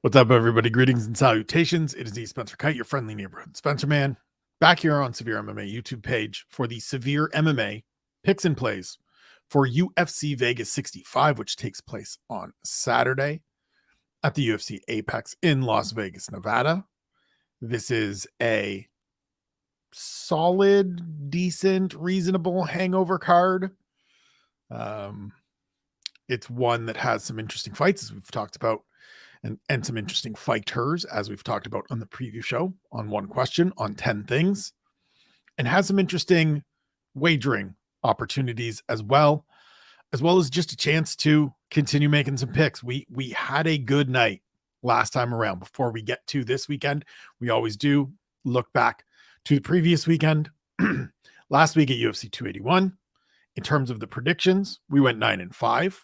What's up, everybody? Greetings and salutations. It is the Spencer Kyte, your friendly neighborhood Spencer man, back here on SevereMMA YouTube page for the SevereMMA picks and plays for UFC Vegas 65, which takes place on Saturday at the UFC APEX in Las Vegas, Nevada. This is a solid, decent, reasonable hangover card. It's one that has some interesting fights, as we've talked about, and some interesting fighters, as we've talked about on the preview show on One Question on 10 Things, and has some interesting wagering opportunities as well as just a chance to continue making some picks. We had a good night last time around. Before we get to this weekend, we always do look back to the previous weekend. Last week at UFC 281, in terms of the predictions, we went 9-5.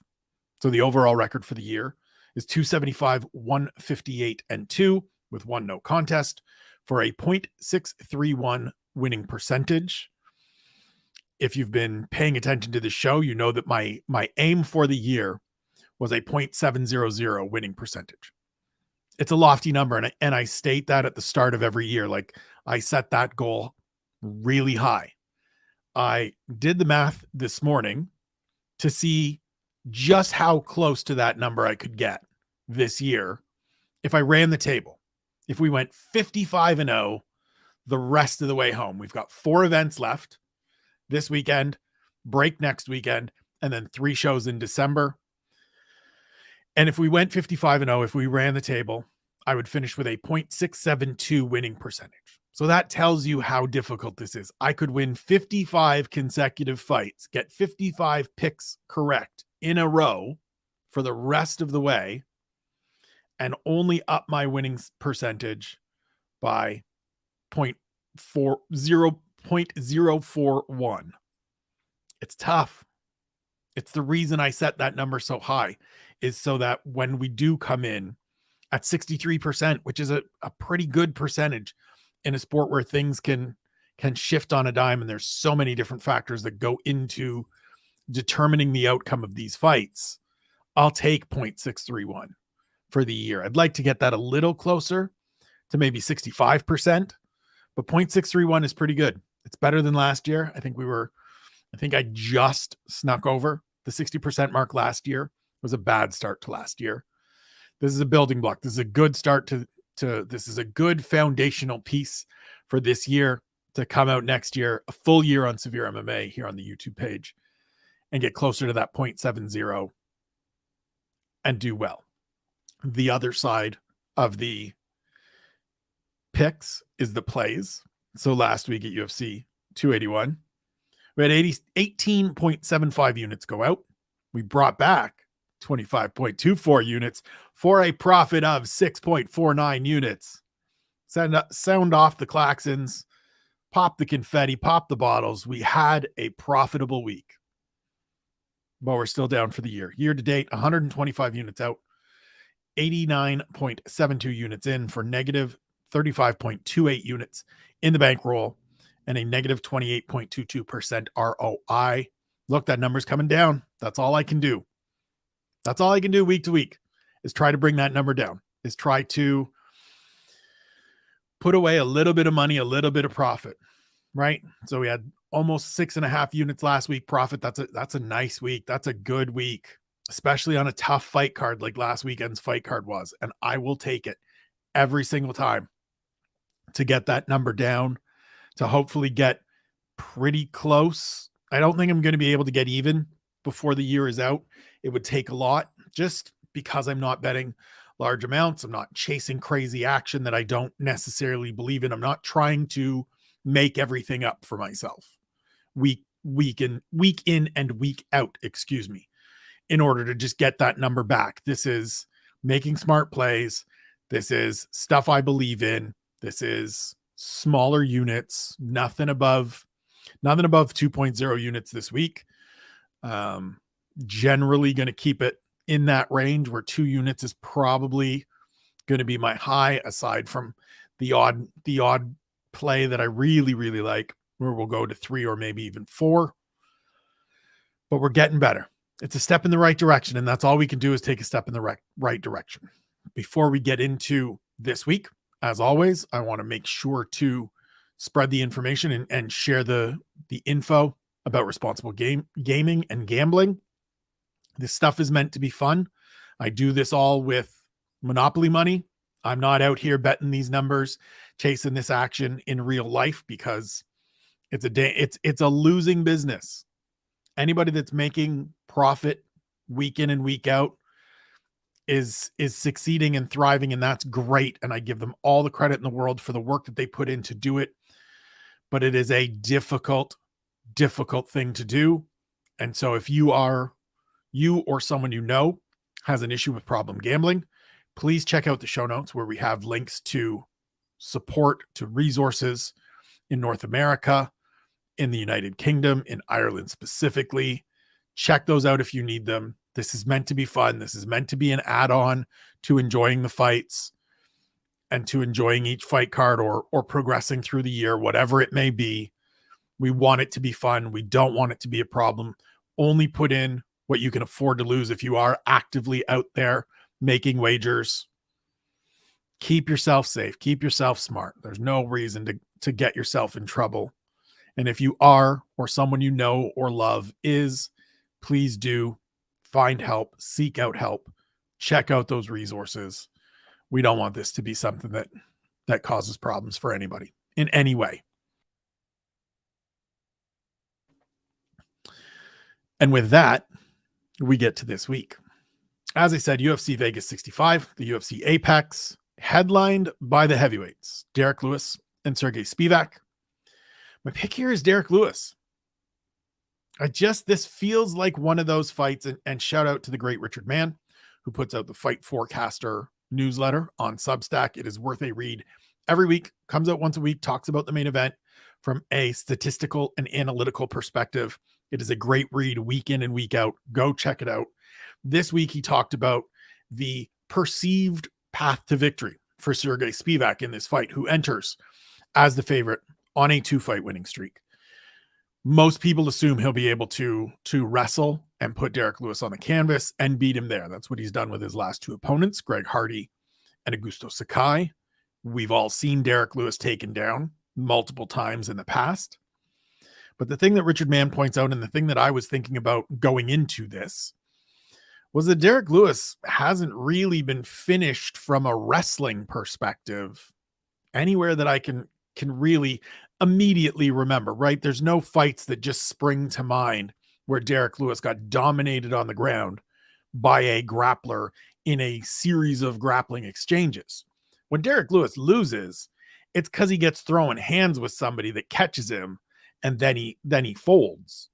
So the overall record for the year is 275, 158, and 2 with one no contest for a 0.631 winning percentage. If you've been paying attention to the show, you know that my aim for the year was a 0.700 winning percentage. It's a lofty number, and I state that at the start of every year. Like, I set that goal really high. I did the math this morning to see just how close to that number I could get this year if I ran the table. If we went 55-0 the rest of the way home. We've got 4 events left this weekend, break next weekend, and then 3 shows in December. And if we went 55-0, if we ran the table, I would finish with a 0.672 winning percentage. So that tells you how difficult this is. I could win 55 consecutive fights, get 55 picks correct in a row for the rest of the way, and only up my winning percentage by 0.041. It's tough. It's the reason I set that number so high, is so that when we do come in at 63%, which is a pretty good percentage in a sport where things can shift on a dime, and there's so many different factors that go into determining the outcome of these fights, I'll take 0.631 for the year. I'd like to get that a little closer to maybe 65%, but 0.631 is pretty good. It's better than last year. I think I just snuck over the 60% mark last year. It was a bad start to last year. This is a building block. This is a good start to this is a good foundational piece for this year to come out next year, a full year on SevereMMA here on the YouTube page, and get closer to that 0.70 and do well. The other side of the picks is the plays. So last week at UFC 281, we had 18.75 units go out. We brought back 25.24 units for a profit of 6.49 units. Sound off the klaxons, pop the confetti, pop the bottles. We had a profitable week, but we're still down for the year. Year to date, 125 units out, 89.72 units in for negative 35.28 units in the bankroll, and a negative 28.22% ROI. Look, that number's coming down. That's all I can do. That's all I can do week to week, is try to bring that number down, is try to put away a little bit of money, a little bit of profit, right? So we had almost 6.5 units last week profit. That's a nice week. That's a good week, especially on a tough fight card like last weekend's fight card was. And I will take it every single time to get that number down, to hopefully get pretty close. I don't think I'm going to be able to get even before the year is out. It would take a lot, just because I'm not betting large amounts. I'm not chasing crazy action that I don't necessarily believe in. I'm not trying to make everything up for myself week in and week out, in order to just get that number back. This is making smart plays. This is stuff I believe in. This is smaller units, nothing above 2.0 units this week. Generally going to keep it in that range where 2 units is probably going to be my high, aside from the odd play that I really, really like, where we'll go to 3 or maybe even 4. But we're getting better. It's a step in the right direction, and that's all we can do, is take a step in the right direction. before we get into this week, as always, I want to make sure to spread the information and share the info about responsible gaming and gambling. This stuff is meant to be fun. I do this all with Monopoly money. I'm not out here betting these numbers, chasing this action in real life, because it's a losing business. Anybody that's making profit week in and week out is succeeding and thriving, and that's great. And I give them all the credit in the world for the work that they put in to do it. But it is a difficult thing to do. And so if you or someone you know has an issue with problem gambling, please check out the show notes where we have links to support, to resources in North America, in the United Kingdom, in Ireland specifically. Check those out if you need them. This is meant to be fun. This is meant to be an add-on to enjoying the fights and to enjoying each fight card or progressing through the year, whatever it may be. We want it to be fun. We don't want it to be a problem. Only put in what you can afford to lose if you are actively out there making wagers. Keep yourself safe. Keep yourself smart. There's no reason to get yourself in trouble. And if you are, or someone you know or love is, please do find help, seek out help, check out those resources. We don't want this to be something that causes problems for anybody in any way. And with that, we get to this week. As I said, UFC Vegas 65, the UFC APEX, headlined by the heavyweights, Derek Lewis and Sergey Spivak. My pick here is Derek Lewis. This feels like one of those fights, and shout out to the great Richard Mann, who puts out the Fight Forecaster newsletter on Substack. It is worth a read every week, comes out once a week, talks about the main event from a statistical and analytical perspective. It is a great read week in and week out. Go check it out. This week, he talked about the perceived path to victory for Sergey Spivak in this fight, who enters as the favorite on a 2-fight winning streak. Most people assume he'll be able to wrestle and put Derek Lewis on the canvas and beat him there. That's what he's done with his last 2 opponents, Greg Hardy and Augusto Sakai. We've all seen Derek Lewis taken down multiple times in the past. But the thing that Richard Mann points out, and the thing that I was thinking about going into this, was that Derek Lewis hasn't really been finished from a wrestling perspective anywhere that I can really immediately remember, right? There's no fights that just spring to mind where Derek Lewis got dominated on the ground by a grappler in a series of grappling exchanges. When Derek Lewis loses, it's because he gets throwing hands with somebody that catches him, and then he folds.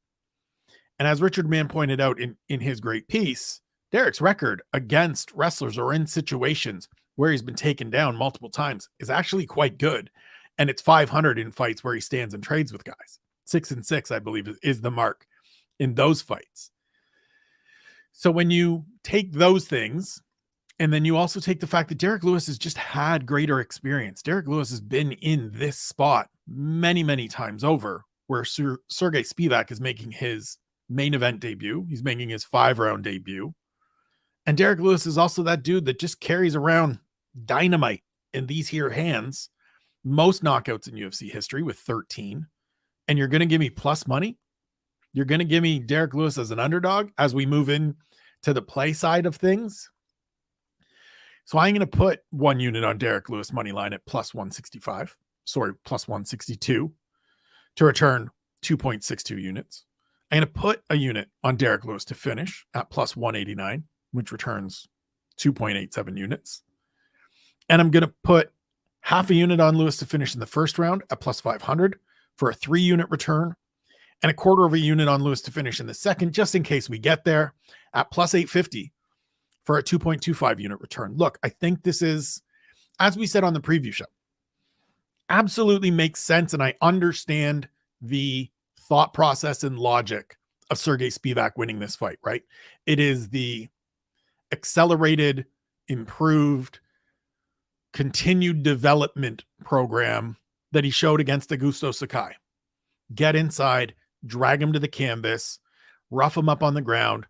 And as Richard Mann pointed out in his great piece, Derek's record against wrestlers or in situations where he's been taken down multiple times is actually quite good. And it's 500 in fights where he stands and trades with guys. 6-6, I believe, is the mark in those fights. So when you take those things, and then you also take the fact that Derek Lewis has just had greater experience. Derek Lewis has been in this spot many, many times over, where Sergey Spivak is making his main event debut. He's making his 5-round debut. And Derek Lewis is also that dude that just carries around dynamite in these here hands. Most knockouts in UFC history with 13. And you're going to give me plus money? You're going to give me Derek Lewis as an underdog as we move in to the play side of things? So I'm going to put 1 unit on Derek Lewis money line at plus 165. Sorry, plus 162 to return 2.62 units. I'm going to put a unit on Derek Lewis to finish at plus 189, which returns 2.87 units. And I'm going to put half a unit on Lewis to finish in the first round at plus 500 for a 3-unit return, and a quarter of a unit on Lewis to finish in the second, just in case we get there, at plus 850 for a 2.25 unit return. Look, I think this is, as we said on the preview show, absolutely makes sense. And I understand the thought process and logic of Sergey Spivak winning this fight, right? It is the accelerated, improved, continued development program that he showed against Augusto Sakai. Get inside, drag him to the canvas, rough him up on the ground,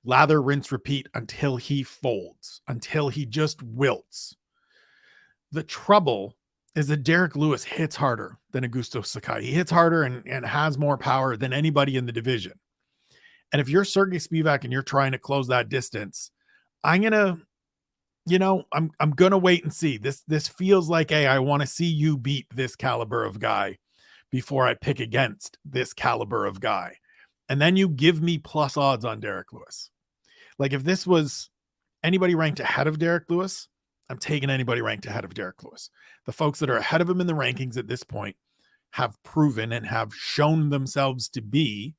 lather, rinse, repeat until he folds, until he just wilts. The trouble is that Derek Lewis hits harder than Augusto Sakai. He hits harder and has more power than anybody in the division. And if you're Sergey Spivak and you're trying to close that distance, I'm gonna wait and see. This feels like, hey, I want to see you beat this caliber of guy before I pick against this caliber of guy. And then you give me plus odds on Derek Lewis. Like if this was anybody ranked ahead of Derek Lewis, I'm taking anybody ranked ahead of Derek Lewis. The folks that are ahead of him in the rankings at this point have proven and have shown themselves to be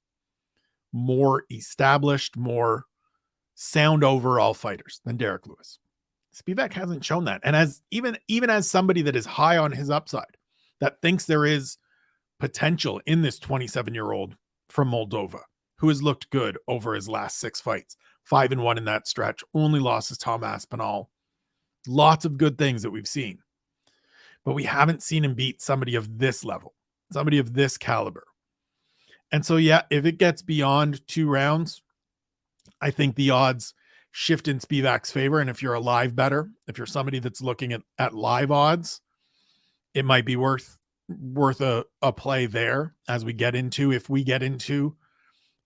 more established, more sound overall fighters than Derek Lewis. Spivak hasn't shown that. And as even as somebody that is high on his upside, that thinks there is potential in this 27-year-old from Moldova, who has looked good over his last 6 fights, 5-1 in that stretch, only losses Tom Aspinall. Lots of good things that we've seen. But we haven't seen him beat somebody of this level, somebody of this caliber. And so, yeah, if it gets beyond 2 rounds, I think the odds shift in Spivak's favor. And if you're a live bettor, if you're somebody that's looking at live odds, it might be worth a play there as we get into, if we get into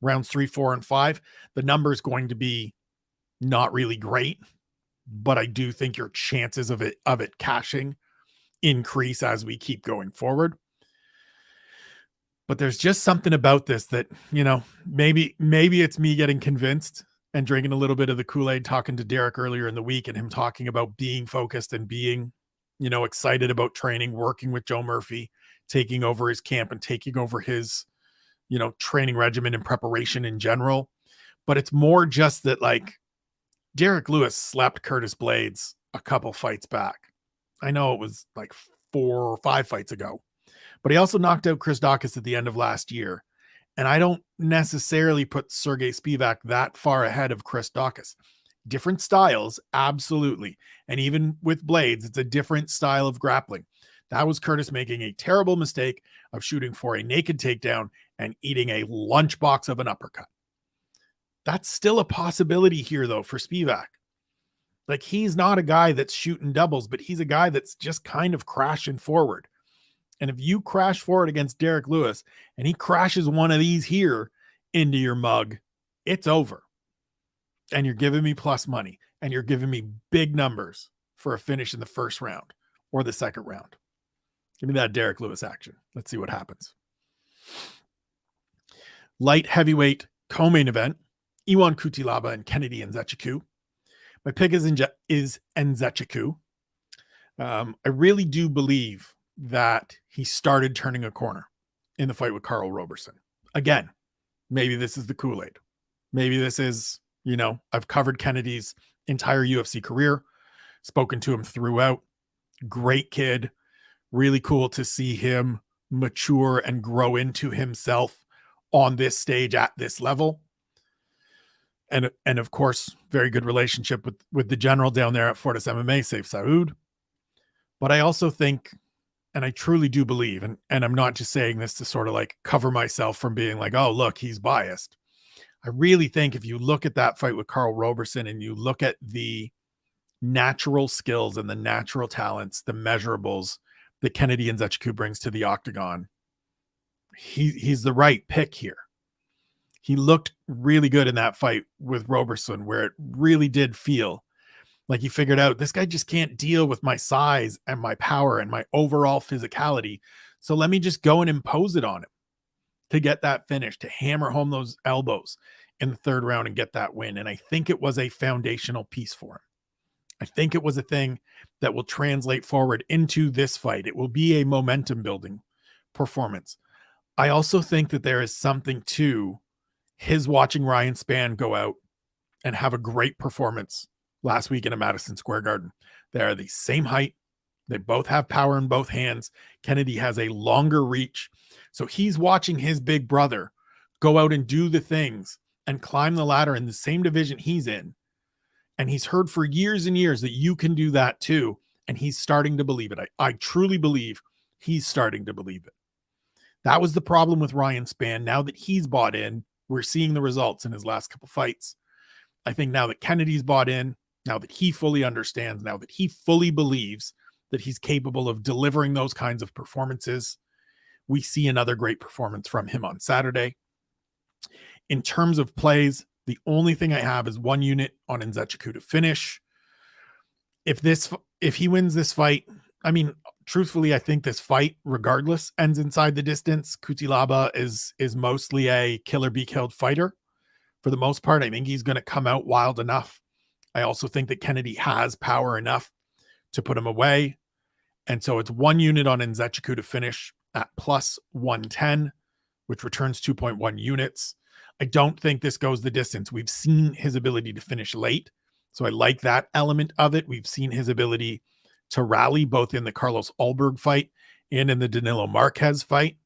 rounds 3, 4, and 5, the number is going to be not really great, but I do think your chances of it cashing increase as we keep going forward. But there's just something about this that, maybe it's me getting convinced and drinking a little bit of the Kool-Aid, talking to Derek earlier in the week and him talking about being focused and being, excited about training, working with Joe Murphy, taking over his camp and taking over his, training regimen and preparation in general. But it's more just that, like, Derek Lewis slapped Curtis Blades a couple fights back. I know it was like 4 or 5 fights ago, but he also knocked out Chris Daukaus at the end of last year. And I don't necessarily put Sergey Spivak that far ahead of Chris Daukaus. Different styles, absolutely. And even with Blades, it's a different style of grappling. That was Curtis making a terrible mistake of shooting for a naked takedown and eating a lunchbox of an uppercut. That's still a possibility here, though, for Spivak. Like, he's not a guy that's shooting doubles, but he's a guy that's just kind of crashing forward. And if you crash forward against Derek Lewis and he crashes one of these here into your mug, it's over. And you're giving me plus money and you're giving me big numbers for a finish in the first round or the second round. Give me that Derek Lewis action. Let's see what happens. Light heavyweight co-main event, Iwan Kutilaba and Kennedy Nzechukwu. My pick is Nzechukwu. I really do believe that he started turning a corner in the fight with Karl Roberson. Again, maybe this is the Kool-Aid. Maybe this is, I've covered Kennedy's entire UFC career, spoken to him throughout. Great kid. Really cool to see him mature and grow into himself on this stage at this level. And of course, very good relationship with the general down there at Fortis MMA, Saif Saud. But I also think, and I truly do believe, and I'm not just saying this to sort of like cover myself from being like, oh, look, he's biased. I really think if you look at that fight with Karl Roberson and you look at the natural skills and the natural talents, the measurables that Kennedy Nzechukwu brings to the octagon, he's the right pick here. He looked really good in that fight with Roberson, where it really did feel like he figured out this guy just can't deal with my size and my power and my overall physicality. So let me just go and impose it on him to get that finish, to hammer home those elbows in the third round and get that win. And I think it was a foundational piece for him. I think it was a thing that will translate forward into this fight. It will be a momentum building performance. I also think that there is something to his watching Ryan Spann go out and have a great performance last week in a Madison Square Garden. They are the same height. They both have power in both hands. Kennedy has a longer reach. So he's watching his big brother go out and do the things and climb the ladder in the same division he's in. And he's heard for years and years that you can do that too. And he's starting to believe it. I truly believe he's starting to believe it. That was the problem with Ryan Spann. Now that he's bought in, we're seeing the results in his last couple fights. I think now that Kennedy's bought in, now that he fully understands, now that he fully believes that he's capable of delivering those kinds of performances, we see another great performance from him on Saturday. In terms of plays, the only thing I have is 1 unit on Nzechukwu to finish. If he wins this fight, I mean, truthfully, I think this fight, regardless, ends inside the distance. Cutelaba is mostly a killer be killed fighter. For the most part, I think he's going to come out wild enough. I also think that Kennedy has power enough to put him away. And so it's 1 unit on Nzechukwu to finish at plus 110, which returns 2.1 units. I don't think this goes the distance. We've seen his ability to finish late, so I like that element of it. We've seen his ability to rally both in the Carlos Ulberg fight and in the Danilo Marquez fight,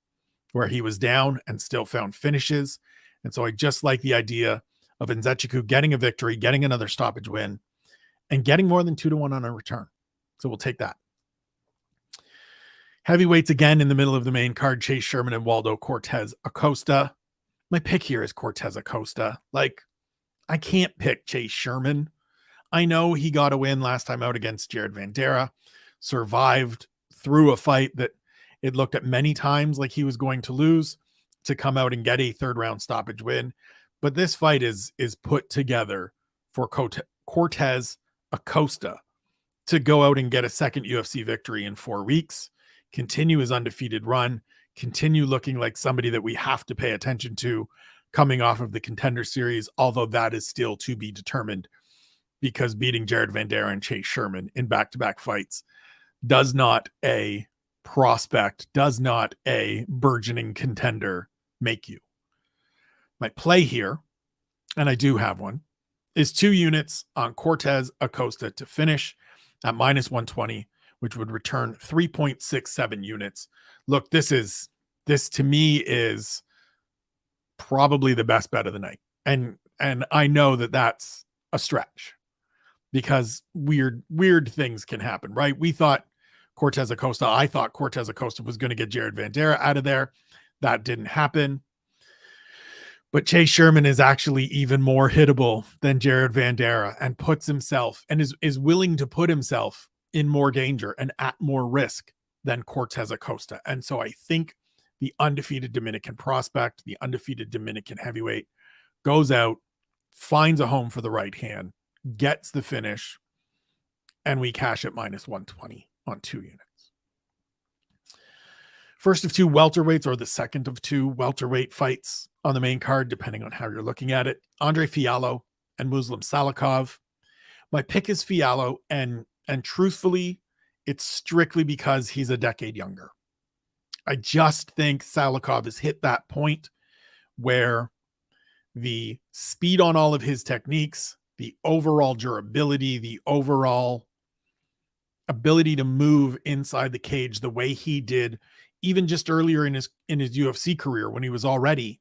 where he was down and still found finishes. And so I just like the idea of Nzechukwu getting a victory, getting another stoppage win, and getting more than 2-1 on a return. So we'll take that. Heavyweights again in the middle of the main card, Chase Sherman and Waldo Cortez Acosta. My pick here is Cortez Acosta. Like, I can't pick Chase Sherman. I know he got a win last time out against Jared Vanderaa, survived through a fight that it looked at many times like he was going to lose, to come out and get a 3rd round stoppage win. But this fight is put together for Cortez Acosta to go out and get a 2nd UFC victory in 4 weeks, continue his undefeated run, continue looking like somebody that we have to pay attention to coming off of the Contender Series, although that is still to be determined, because beating Jared Vanderaa and Chase Sherman in back-to-back fights does not a prospect, does not a burgeoning contender make you. My play here, and I do have one, is 2 units on Cortez Acosta to finish at minus 120, which would return 3.67 units. Look, this to me is probably the best bet of the night. And I know that that's a stretch, because weird things can happen, right? I thought Cortez Acosta was going to get Jared Vanderaa out of there. That didn't happen. But Chase Sherman is actually even more hittable than Jared Vanderaa, and puts himself and is willing to put himself in more danger and at more risk than Cortez Acosta. And so I think the undefeated Dominican prospect, the undefeated Dominican heavyweight, goes out, finds a home for the right hand, gets the finish, and we cash at minus 120 on 2 units. First of 2 welterweights, or the second of 2 welterweight fights on the main card, depending on how you're looking at it. Andre Fialho and Muslim Salikov. My pick is Fialho, and truthfully, it's strictly because he's a decade younger. I just think Salikov has hit that point where the speed on all of his techniques, the overall durability, the overall ability to move inside the cage the way he did even just earlier in his UFC career, when he was already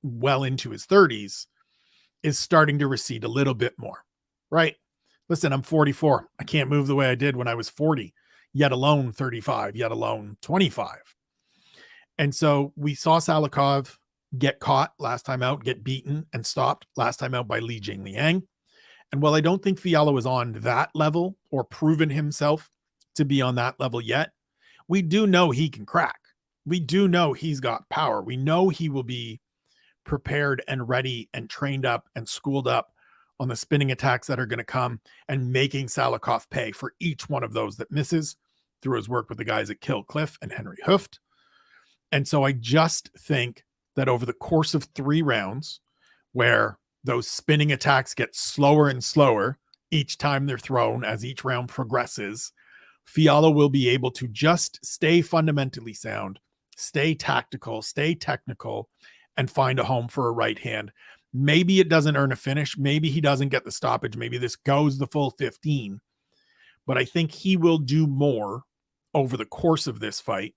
well into his 30s, is starting to recede a little bit more, right? Listen, I'm 44. I can't move the way I did when I was 40, yet alone 35, yet alone 25. And so we saw Salikov get caught last time out, get beaten and stopped last time out by Li Jingliang. And while I don't think Fialho is on that level or proven himself to be on that level yet, we do know he can crack. We do know he's got power. We know he will be prepared and ready and trained up and schooled up on the spinning attacks that are going to come, and making Salikov pay for each one of those that misses through his work with the guys at Kill Cliff and Henry Hooft. And so I just think that over the course of 3 rounds, where those spinning attacks get slower and slower each time they're thrown as each round progresses, Fialho will be able to just stay fundamentally sound, stay tactical, stay technical, and find a home for a right hand. Maybe it doesn't earn a finish. Maybe he doesn't get the stoppage. Maybe this goes the full 15. But I think he will do more over the course of this fight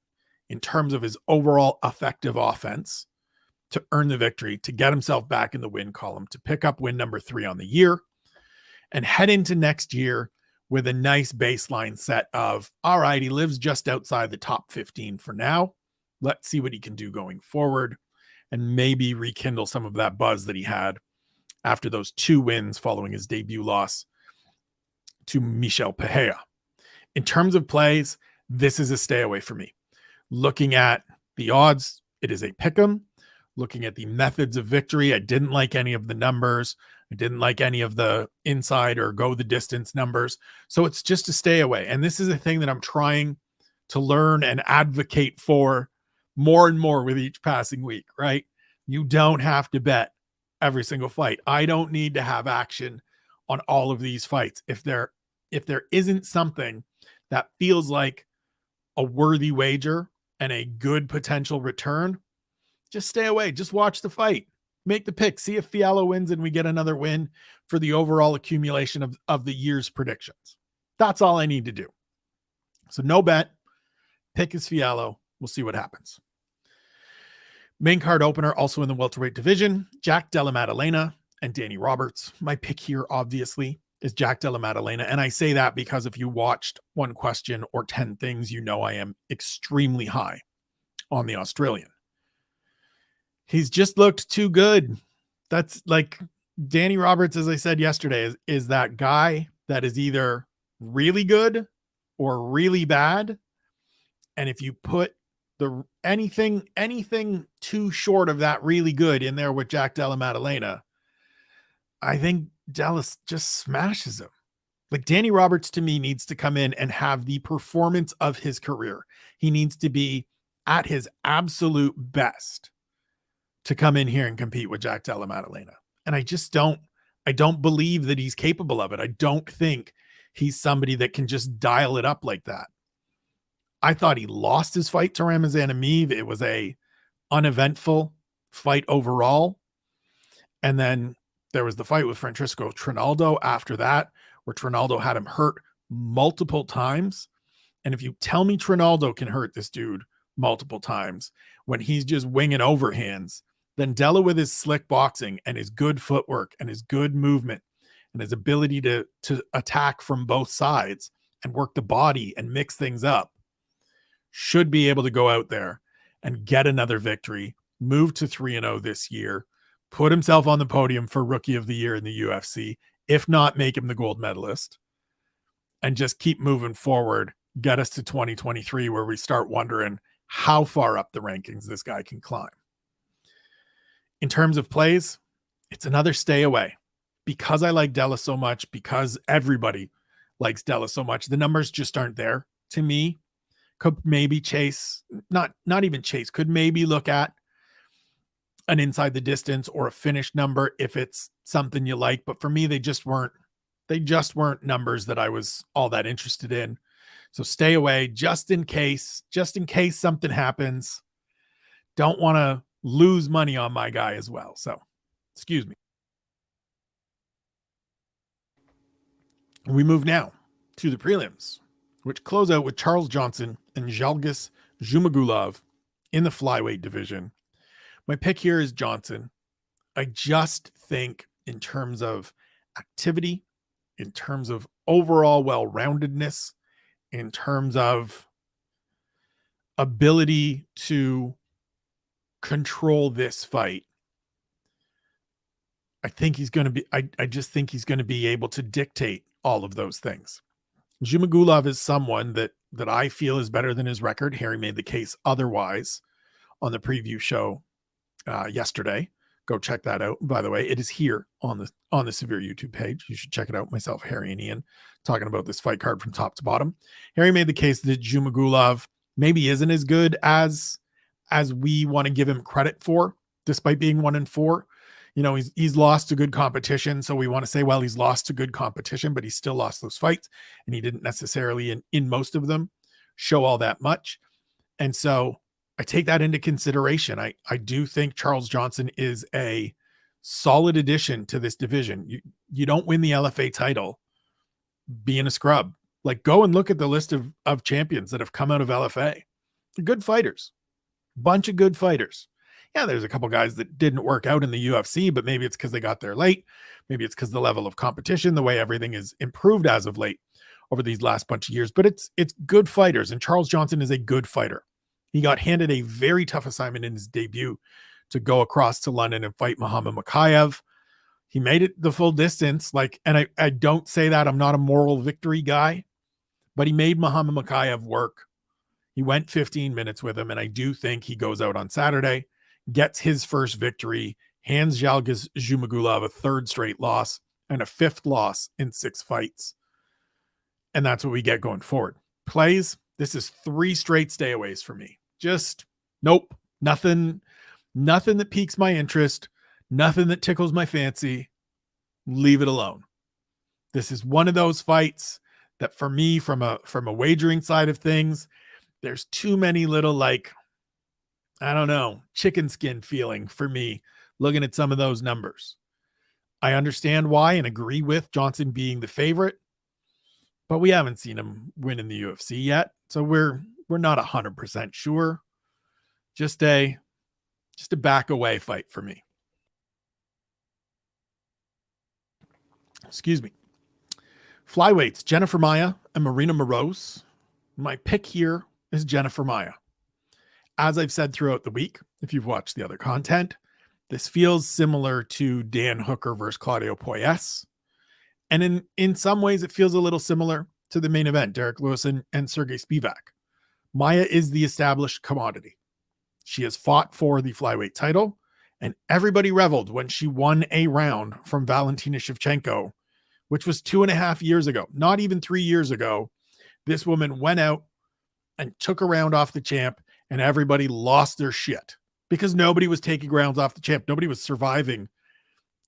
in terms of his overall effective offense to earn the victory, to get himself back in the win column, to pick up win number 3 on the year, and head into next year with a nice baseline set of, all right, he lives just outside the top 15 for now. Let's see what he can do going forward, and maybe rekindle some of that buzz that he had after those 2 wins following his debut loss to Michel Pereira. In terms of plays, this is a stay away for me. Looking at the odds, it is a pick'em. Looking at the methods of victory, I didn't like any of the numbers. I didn't like any of the inside or go the distance numbers. So it's just a stay away. And this is a thing that I'm trying to learn and advocate for more and more with each passing week, right? You don't have to bet every single fight. I don't need to have action on all of these fights. If there isn't something that feels like a worthy wager and a good potential return, just stay away. Just watch the fight. Make the pick. See if Fialho wins and we get another win for the overall accumulation of the year's predictions. That's all I need to do. So no bet. Pick is Fialho. We'll see what happens. Main card opener, also in the welterweight division, Jack Della Maddalena and Danny Roberts. My pick here, obviously, is Jack Della Maddalena. And I say that because if you watched One Question or 10 Things, you know I am extremely high on the Australian. He's just looked too good. That's like Danny Roberts, as I said yesterday, is that guy that is either really good or really bad. And if you put anything too short of that really good in there with Jack Della Maddalena, I think Dallas just smashes him. Like Danny Roberts to me needs to come in and have the performance of his career. He needs to be at his absolute best to come in here and compete with Jack Della Maddalena. And I don't believe that he's capable of it. I don't think he's somebody that can just dial it up like that. I thought he lost his fight to Ramazan Emeev. It was a uneventful fight overall. And then there was the fight with Francisco Trinaldo after that, where Trinaldo had him hurt multiple times. And if you tell me Trinaldo can hurt this dude multiple times when he's just winging overhands, then Della with his slick boxing and his good footwork and his good movement and his ability to attack from both sides and work the body and mix things up should be able to go out there and get another victory, move to 3-0 this year, put himself on the podium for Rookie of the Year in the UFC, if not make him the gold medalist, and just keep moving forward, get us to 2023 where we start wondering how far up the rankings this guy can climb. In terms of plays, it's another stay away. Because I like Della so much, because everybody likes Della so much, the numbers just aren't there to me. Could maybe chase, not even chase, could maybe look at an inside the distance or a finished number if it's something you like. But for me, they just weren't numbers that I was all that interested in. So stay away just in case something happens. Don't want to lose money on my guy as well. So, excuse me. We move now to the prelims, which close out with Charles Johnson and Zhalgas Zhumagulov in the flyweight division. My pick here is Johnson. I just think in terms of activity, in terms of overall well-roundedness, in terms of ability to control this fight, I think he's going to be, I just think he's going to be able to dictate all of those things. Zhumagulov is someone that I feel is better than his record. Harry made the case otherwise on the preview show yesterday. Go check that out. By the way, it is here on the Severe YouTube page. You should check it out. Myself, Harry, and Ian talking about this fight card from top to bottom. Harry made the case that Zhumagulov maybe isn't as good as we want to give him credit for, despite being 1-4. You know, he's lost to good competition. So we want to say, well, he's lost to good competition, but he still lost those fights. And he didn't necessarily in most of them show all that much. And so I take that into consideration. I do think Charles Johnson is a solid addition to this division. You don't win the LFA title being a scrub. Like, go and look at the list of champions that have come out of LFA. They're good fighters. Bunch of good fighters. Yeah, there's a couple guys that didn't work out in the UFC, but maybe it's because they got there late. Maybe it's because the level of competition, the way everything is improved as of late over these last bunch of years. But it's good fighters, and Charles Johnson is a good fighter. He got handed a very tough assignment in his debut to go across to London and fight Muhammad Makayev. He made it the full distance. And I don't say that I'm not a moral victory guy, but he made Muhammad Mokaev work. He went 15 minutes with him, and I do think he goes out on Saturday, gets his first victory, hands Zhalgas Zhumagulov a third straight loss and a fifth loss in 6 fights. And that's what we get going forward. Plays, this is 3 straight stayaways for me. Just nope, nothing that piques my interest, nothing that tickles my fancy. Leave it alone. This is one of those fights that for me, from a wagering side of things, there's too many little, I don't know, chicken skin feeling for me looking at some of those numbers. I understand why and agree with Johnson being the favorite, but we haven't seen him win in the UFC yet. So we're not 100% sure. Just a back away fight for me. Excuse me. Flyweights, Jennifer Maia and Marina Moroz. My pick here is Jennifer Maia. As I've said throughout the week, if you've watched the other content, this feels similar to Dan Hooker versus Claudio Puelles. And in some ways, it feels a little similar to the main event, Derek Lewis and Sergey Spivak. Maia is the established commodity. She has fought for the flyweight title, and everybody reveled when she won a round from Valentina Shevchenko, which was 2.5 years ago. Not even 3 years ago, this woman went out and took a round off the champ, and everybody lost their shit because nobody was taking rounds off the champ. Nobody was surviving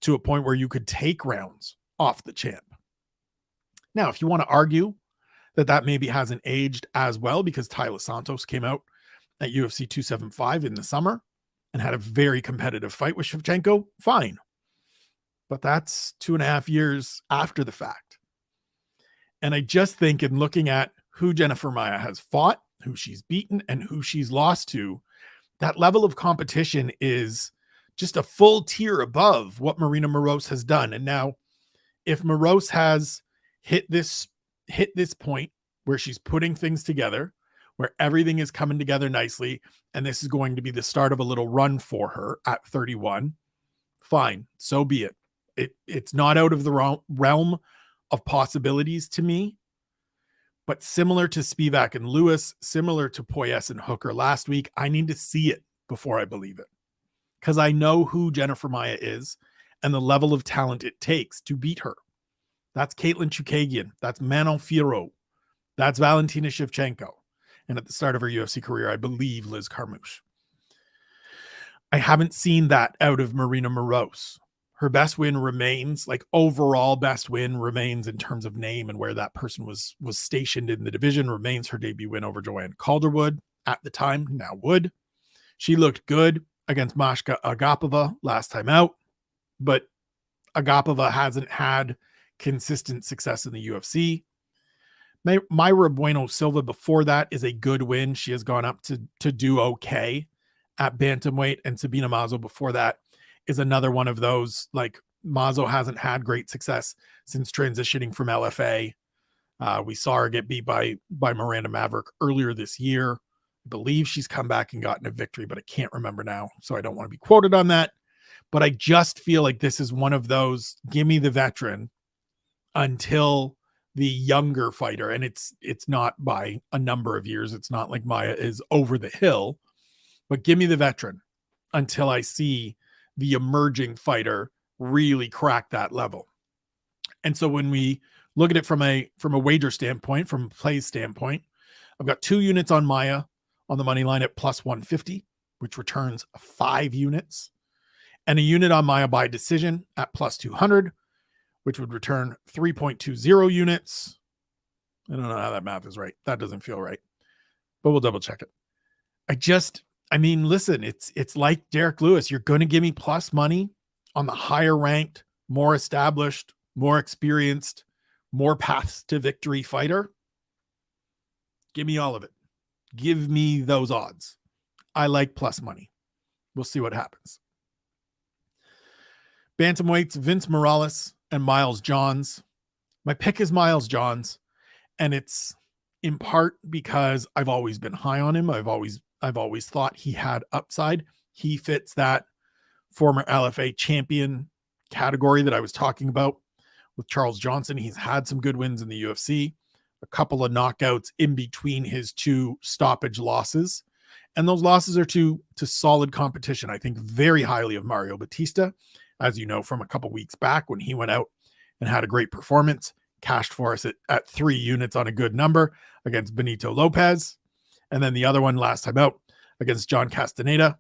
to a point where you could take rounds off the champ. Now, if you want to argue that maybe hasn't aged as well because Tyler Santos came out at UFC 275 in the summer and had a very competitive fight with Shevchenko, fine. But that's 2.5 years after the fact. And I just think in looking at who Jennifer Maia has fought, who she's beaten, and who she's lost to, that level of competition is just a full tier above what Marina Moroz has done. And now, if Moroz has hit this point where she's putting things together, where everything is coming together nicely, and this is going to be the start of a little run for her at 31, fine, so be it. It's not out of the realm of possibilities to me, but similar to Spivak and Lewis, similar to Puelles and Hooker last week, I need to see it before I believe it, because I know who Jennifer Maia is and the level of talent it takes to beat her. That's Caitlin Chukagian. That's Manon Fiorot. That's Valentina Shevchenko. And at the start of her UFC career, I believe Liz Carmouche. I haven't seen that out of Marina Moroz. Her best win remains, overall best win remains in terms of name and where that person was stationed in the division, remains her debut win over Joanne Calderwood at the time, now Wood. She looked good against Mashka Agapova last time out, but Agapova hasn't had consistent success in the UFC. Mayra Bueno Silva before that is a good win. She has gone up to do okay at bantamweight, and Sabina Mazo before that is another one of those. Mazo hasn't had great success since transitioning from LFA. We saw her get beat by Miranda Maverick earlier this year. I believe she's come back and gotten a victory, but I can't remember now, so I don't want to be quoted on that. But I just feel like this is one of those, give me the veteran until the younger fighter, and it's not by a number of years. It's not like Maia is over the hill, but give me the veteran until I see the emerging fighter really crack that level. And so when we look at it from a wager standpoint, from a play standpoint, I've got 2 units on Maia on the money line at plus 150, which returns 5 units, and a unit on Maia by decision at plus 200, which would return 3.20 units. I don't know how that math is right. That doesn't feel right, but we'll double check it. Listen, it's like Derek Lewis. You're going to give me plus money on the higher ranked, more established, more experienced, more paths to victory fighter. Give me all of it. Give me those odds. I like plus money. We'll see what happens. Bantamweights, Vince Morales and Miles Johns. My pick is Miles Johns, and it's in part because I've always been high on him. I've always thought he had upside. He fits that former LFA champion category that I was talking about with Charles Johnson. He's had some good wins in the UFC, a couple of knockouts in between his 2 stoppage losses. And those losses are to solid competition. I think very highly of Mario Batista, as you know, from a couple weeks back when he went out and had a great performance, cashed for us at 3 units on a good number against Benito Lopez. And then the other one last time out against John Castaneda.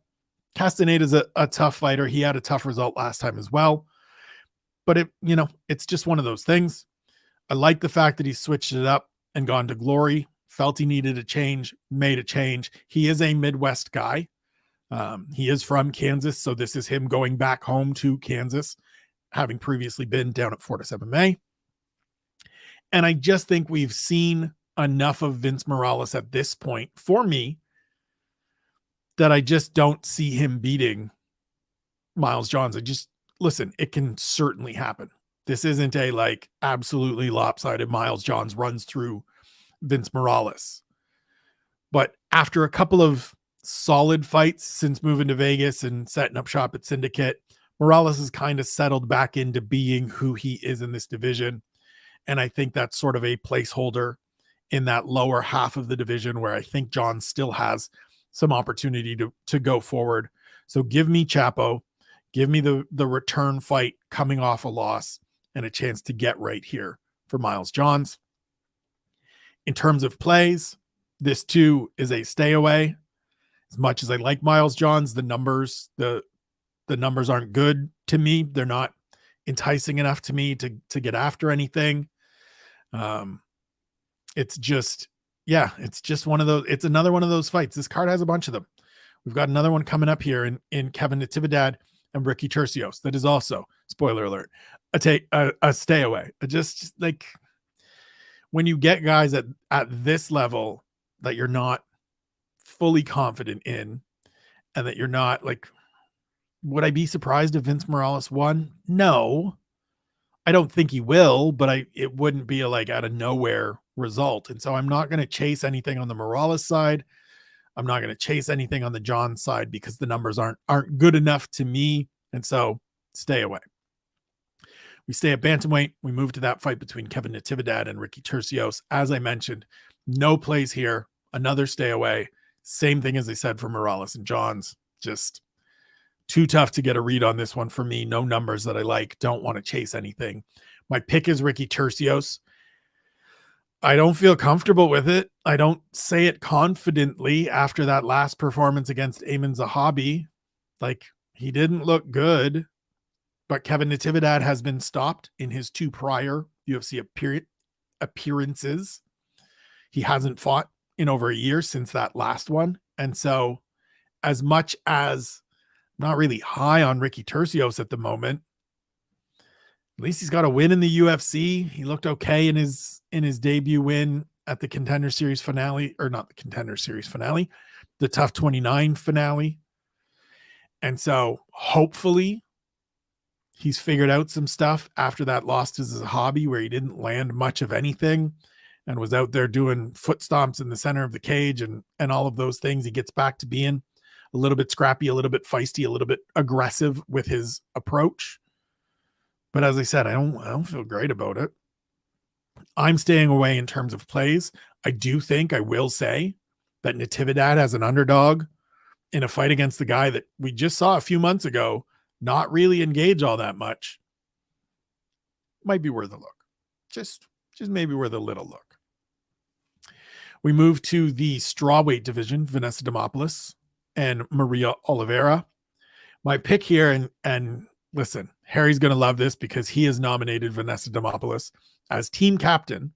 Castaneda's a tough fighter. He had a tough result last time as well. But it's just one of those things. I like the fact that he switched it up and gone to Glory. Felt he needed a change, made a change. He is a Midwest guy. He is from Kansas, so this is him going back home to Kansas, having previously been down at Fortis MMA. And I just think we've seen enough of Vince Morales at this point, for me, that I just don't see him beating Miles Johns. Listen, it can certainly happen. This isn't a absolutely lopsided Miles Johns runs through Vince Morales. But after a couple of solid fights since moving to Vegas and setting up shop at Syndicate, Morales has kind of settled back into being who he is in this division. And I think that's sort of a placeholder in that lower half of the division where I think John still has some opportunity to go forward. So give me Chapo, give me the return fight coming off a loss and a chance to get right here for Miles Johns. In terms of plays, this too is a stay away. As much as I like Miles Johns, the numbers aren't good to me. They're not enticing enough to me to get after anything. It's just one of those. It's another one of those fights. This card has a bunch of them. We've got another one coming up here in Kevin Natividad and Ricky Tercios. That is also, spoiler alert, a stay away. Just like when you get guys at this level that you're not fully confident in, and that you're not would I be surprised if Vince Morales won? No, I don't think he will, but it wouldn't be out of nowhere result. And so I'm not going to chase anything on the Morales side. I'm not going to chase anything on the John side because the numbers aren't good enough to me. And so stay away. We stay at bantamweight. We move to that fight between Kevin Natividad and Ricky Tercios. As I mentioned, no plays here. Another stay away. Same thing as I said for Morales and Johns. Just too tough to get a read on this one for me. No numbers that I like. Don't want to chase anything. My pick is Ricky Tercios. I don't feel comfortable with it. I don't say it confidently after that last performance against Amin Zahabi. He didn't look good, but Kevin Natividad has been stopped in his 2 prior UFC appearances. He hasn't fought in over a year since that last one. And so as much as I'm not really high on Ricky Tercios at the moment, at least he's got a win in the UFC. He looked okay in his debut win at the Contender Series finale, or not the Contender Series finale, the Tough 29 finale. And so hopefully he's figured out some stuff after that loss to Zahabi where he didn't land much of anything and was out there doing foot stomps in the center of the cage and all of those things. He gets back to being a little bit scrappy, a little bit feisty, a little bit aggressive with his approach. But as I said, I don't feel great about it. I'm staying away in terms of plays. I will say that Natividad as an underdog in a fight against the guy that we just saw a few months ago not really engage all that much might be worth a look. Just maybe worth a little look. We move to the strawweight division, Vanessa Demopoulos and Maria Oliveira. My pick here, and listen, Harry's going to love this because he has nominated Vanessa Demopoulos as team captain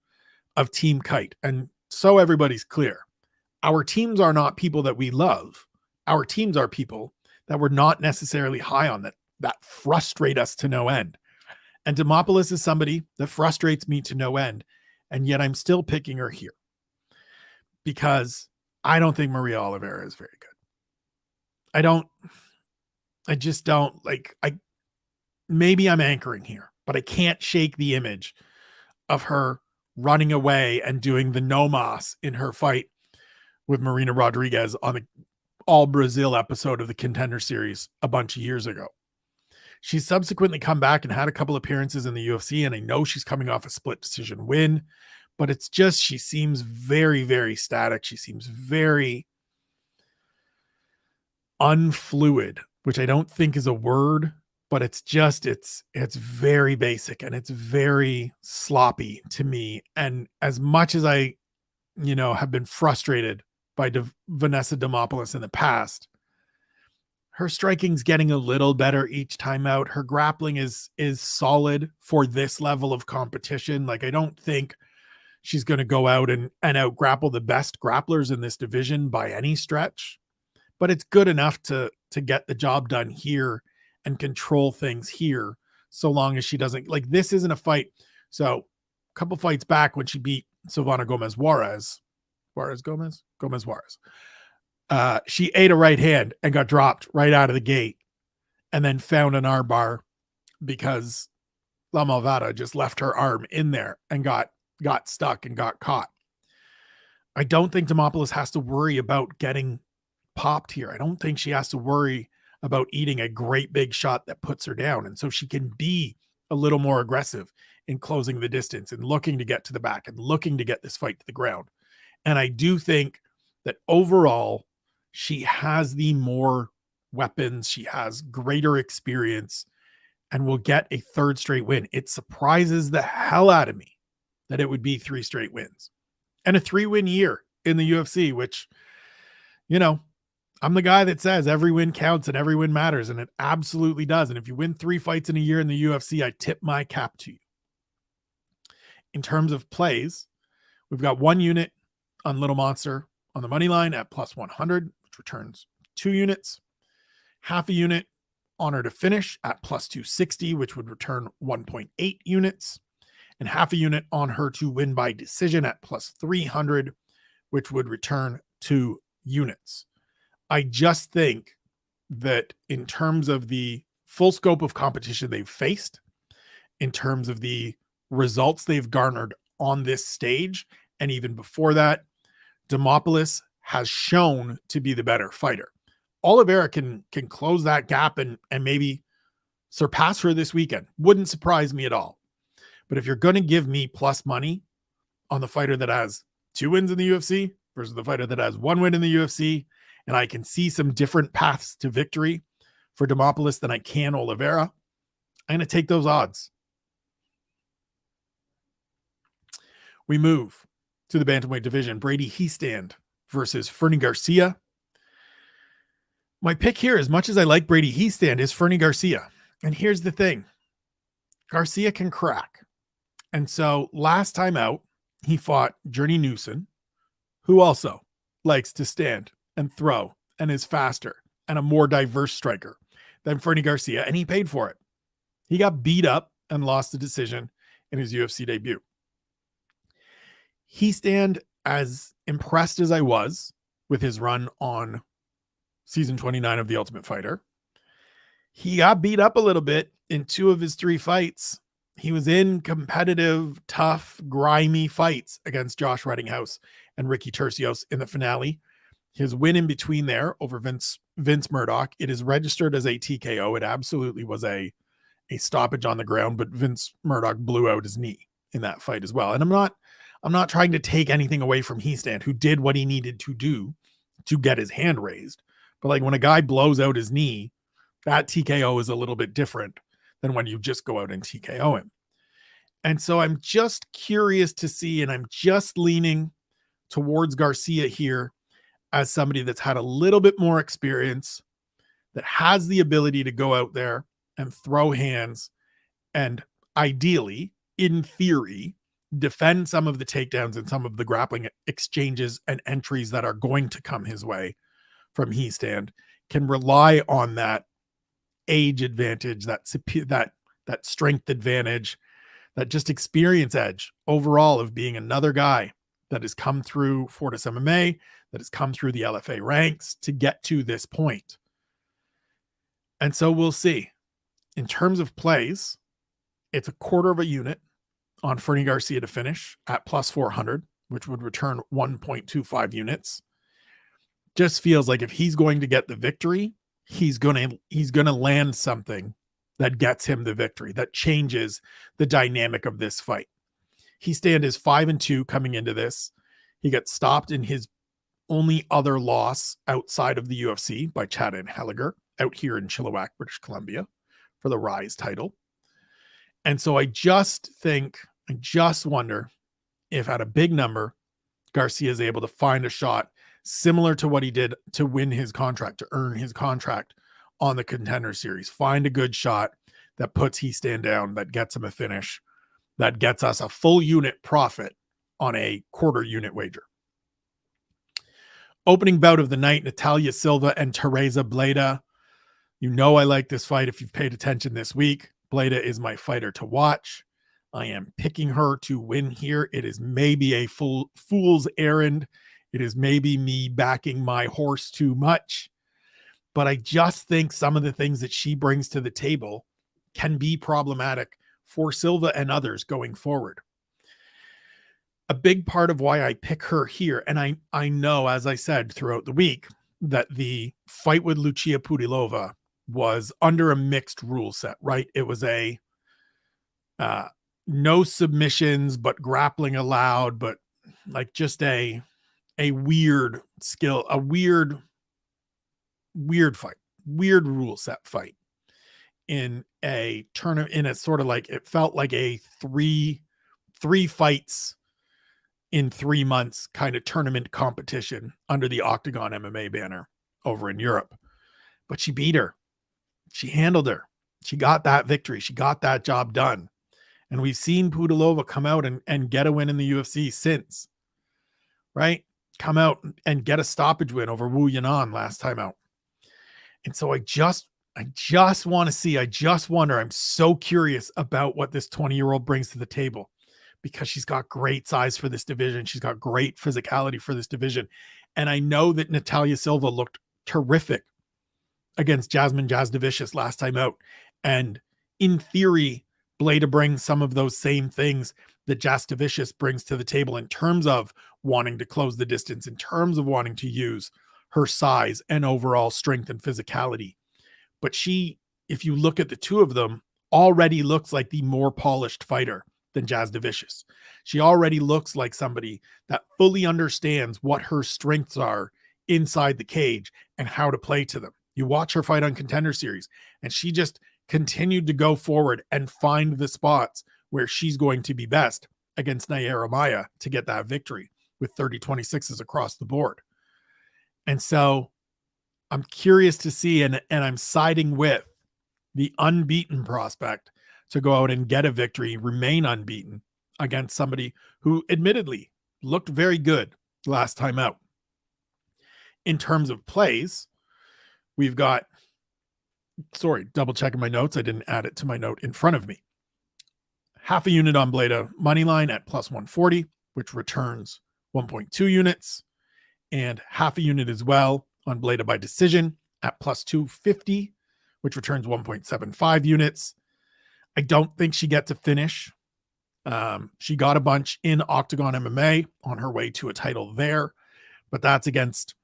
of Team Kyte. And so everybody's clear. Our teams are not people that we love. Our teams are people that we're not necessarily high on, that frustrate us to no end. And Demopoulos is somebody that frustrates me to no end. And yet I'm still picking her here because I don't think Maria Oliveira is very good. Maybe I'm anchoring here, but I can't shake the image of her running away and doing the no mas in her fight with Marina Rodriguez on the All Brazil episode of the Contender Series a bunch of years ago. She's subsequently come back and had a couple appearances in the UFC, and I know she's coming off a split decision win, but it's just she seems very, very static. She seems very unfluid, which I don't think is a word, but it's very basic and it's very sloppy to me. And as much as I, have been frustrated by Vanessa Demopoulos in the past, her striking's getting a little better each time out. Her grappling is solid for this level of competition. Like, I don't think she's going to go out and out grapple the best grapplers in this division by any stretch, but it's good enough to get the job done here and control things here, so long as she doesn't, like, this isn't a fight. So a couple fights back when she beat Silvana Gomez-Juarez, she ate a right hand and got dropped right out of the gate, and then found an armbar because La Malvada just left her arm in there and got stuck and got caught. I don't think Demopoulos has to worry about getting popped here. I don't think she has to worry about eating a great big shot that puts her down. And so she can be a little more aggressive in closing the distance and looking to get to the back and looking to get this fight to the ground. And I do think that overall, she has the more weapons. She has greater experience and will get a third straight win. It surprises the hell out of me that it would be 3 straight wins and a 3-win year in the UFC, which, I'm the guy that says every win counts and every win matters, and it absolutely does. And if you win 3 fights in a year in the UFC, I tip my cap to you. In terms of plays, we've got 1 unit on Little Monster on the money line at plus 100, which returns 2 units. Half a unit on her to finish at plus 260, which would return 1.8 units. And half a unit on her to win by decision at plus 300, which would return 2 units. I just think that in terms of the full scope of competition they've faced, in terms of the results they've garnered on this stage, and even before that, Demopoulos has shown to be the better fighter. Oliveira can close that gap and maybe surpass her this weekend. Wouldn't surprise me at all. But if you're going to give me plus money on the fighter that has 2 wins in the UFC versus the fighter that has 1 win in the UFC, and I can see some different paths to victory for Demopoulos than I can Oliveira, I'm going to take those odds. We move to the bantamweight division. Brady Hiestand versus Fernie Garcia. My pick here, as much as I like Brady Hiestand, is Fernie Garcia. And here's the thing. Garcia can crack. And so last time out, he fought Journey Newson, who also likes to stand and throw and is faster and a more diverse striker than Fernie Garcia, and he paid for it. He got beat up and lost the decision in his UFC debut. Hiestand, as impressed as I was with his run on season 29 of The Ultimate Fighter, he got beat up a little bit in 2 of his 3 fights. He was in competitive, tough, grimy fights against Josh Reddinghouse and Ricky Tercios in the finale. His win in between there over Vince Murdoch, it is registered as a TKO. It absolutely was a stoppage on the ground, but Vince Murdoch blew out his knee in that fight as well. And I'm not trying to take anything away from Hiestand, who did what he needed to do to get his hand raised. But like, when a guy blows out his knee, that TKO is a little bit different than when you just go out and TKO him. And so I'm just curious to see, and I'm just leaning towards Garcia here as somebody that's had a little bit more experience, that has the ability to go out there and throw hands and ideally, in theory, defend some of the takedowns and some of the grappling exchanges and entries that are going to come his way from Hiestand, can rely on that age advantage, that strength advantage, that just experience edge overall of being another guy that has come through Fortis MMA, that has come through the LFA ranks to get to this point. And so we'll see. In terms of plays, it's a 1/4 of a unit on Fernie Garcia to finish at plus 400, which would return 1.25 units. Just feels like if he's going to get the victory, he's going to land something that gets him the victory, that changes the dynamic of this fight. Hiestand is 5-2 coming into this. He got stopped in his only other loss outside of the UFC by Chad Anheliger out here in Chilliwack, British Columbia for the Rise title. And so I just wonder if at a big number, Garcia is able to find a shot similar to what he did to win his contract, to earn his contract on the Contender Series. Find a good shot that puts Hiestand down, that gets him a finish, that gets us a full unit profit on a quarter unit wager. Opening bout of the night, Natalia Silva and Teresa Bleda. You know I like this fight if you've paid attention this week. Bleda is my fighter to watch. I am picking her to win here. It is maybe a fool's errand. It is maybe me backing my horse too much. But I just think some of the things that she brings to the table can be problematic for Silva and others going forward. A big part of why I pick her here, and I know, as I said throughout the week, that the fight with Lucia Pudilova was under a mixed rule set, right? It was a no submissions, but grappling allowed, but like just a weird skill, a weird fight, weird rule set fight in a tournament, in a sort of like, it felt like a three fights in 3 months kind of tournament competition under the Octagon MMA banner over in Europe. But she beat her. She handled her. She got that victory. She got that job done. And we've seen Pudilova come out and get a win in the UFC since, right? Come out and get a stoppage win over Wu Yanan last time out. And so I just want to see, I just wonder, I'm so curious about what this 20-year-old brings to the table, because she's got great size for this division. She's got great physicality for this division. And I know that Natalia Silva looked terrific against Jasmine Jasdavicius last time out. And in theory, Bleda brings some of those same things that Jasdavicius brings to the table in terms of wanting to close the distance, in terms of wanting to use her size and overall strength and physicality. But she, if you look at the two of them, already looks like the more polished fighter than Jasdavicius. She already looks like somebody that fully understands what her strengths are inside the cage and how to play to them. You watch her fight on Contender Series, and she just continued to go forward and find the spots where she's going to be best against Naira Maya to get that victory with 30-26s across the board. And so I'm curious to see, and I'm siding with the unbeaten prospect to go out and get a victory, remain unbeaten against somebody who admittedly looked very good last time out. In terms of plays, we've got, double checking my notes. I didn't add it to my note in front of me. Half a unit on Bleda money line at plus 140, which returns 1.2 units, and half a unit as well on Bleda by decision at plus 250, which returns 1.75 units. I don't think she gets a finish. She got a bunch in Octagon MMA on her way to a title there, but that's against,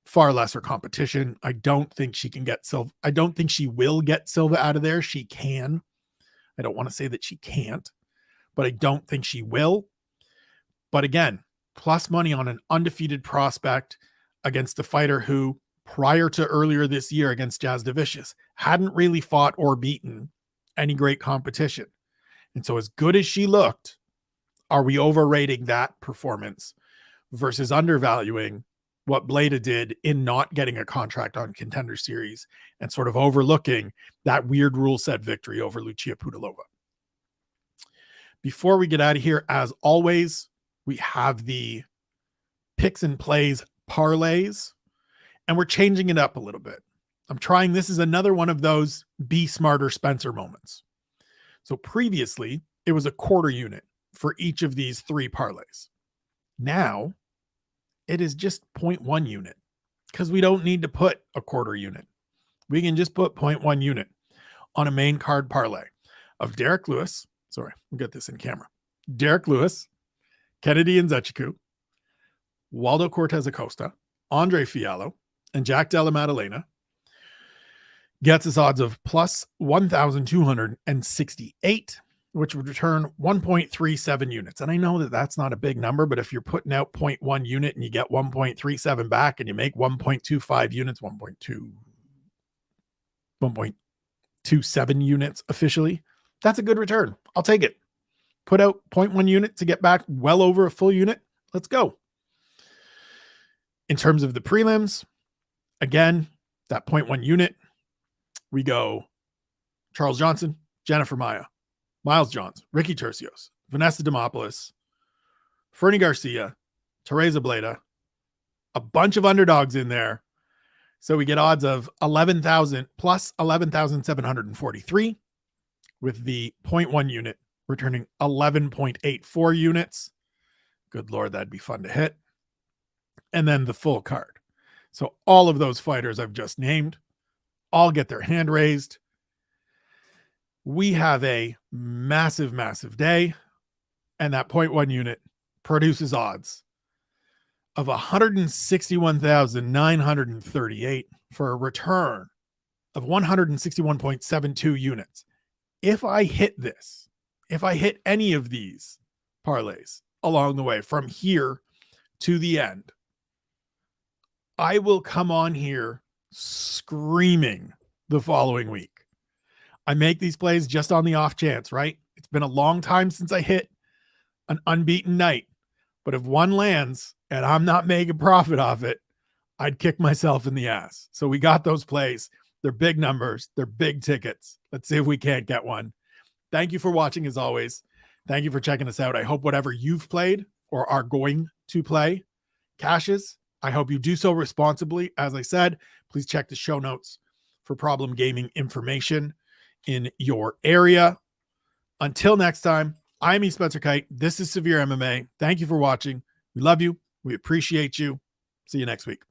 far lesser competition. I don't think she can get Silva. I don't think she will get Silva out of there. She can. I don't want to say that she can't, but I don't think she will. But again, plus money on an undefeated prospect against a fighter who, prior to earlier this year against Jasdavicius, hadn't really fought or beaten any great competition. And so as good as she looked, are we overrating that performance versus undervaluing what Bleda did in not getting a contract on Contender Series and sort of overlooking that weird rule set victory over Lucia Pudilova? Before we get out of here, as always, we have the picks and plays parlays, and we're changing it up a little bit. This is another one of those be smarter Spencer moments. So previously, it was a quarter unit for each of these three parlays. Now, it is just 0.1 unit because we don't need to put a quarter unit. We can just put 0.1 unit on a main card parlay of Derek Lewis. Sorry, we'll get this in camera. Derek Lewis, Kennedy Nzechukwu, Waldo Cortez Acosta, Andre Fiallo, and Jack Della Maddalena, gets us odds of plus 1,268, which would return 1.37 units. And I know that that's not a big number, but if you're putting out 0.1 unit and you get 1.37 back and you make 1.25 units, 1.27 units officially, that's a good return. I'll take it. Put out 0.1 unit to get back well over a full unit. Let's go. In terms of the prelims, again, that 0.1 unit, we go Charles Johnson, Jennifer Maia, Miles Johns, Ricky Tercios, Vanessa Demopoulos, Fernie Garcia, Teresa Bleda, a bunch of underdogs in there. So we get odds of 11,000 plus 11,743 with the 0.1 unit returning 11.84 units. Good Lord, that'd be fun to hit. And then the full card. So all of those fighters I've just named all get their hand raised. We have a massive, massive day. And that 0.1 unit produces odds of 161,938 for a return of 161.72 units. If I hit this, if I hit any of these parlays along the way from here to the end, I will come on here screaming the following week. I make these plays just on the off chance, right? It's been a long time since I hit an unbeaten night, but if one lands and I'm not making profit off it, I'd kick myself in the ass. So we got those plays. They're big numbers. They're big tickets. Let's see if we can't get one. Thank you for watching as always. Thank you for checking us out. I hope whatever you've played or are going to play cashes. I hope you do so responsibly. As I said, please check the show notes for problem gaming information in your area. Until next time, I'm Spencer Kyte. This is Severe MMA. Thank you for watching. We love you. We appreciate you. See you next week.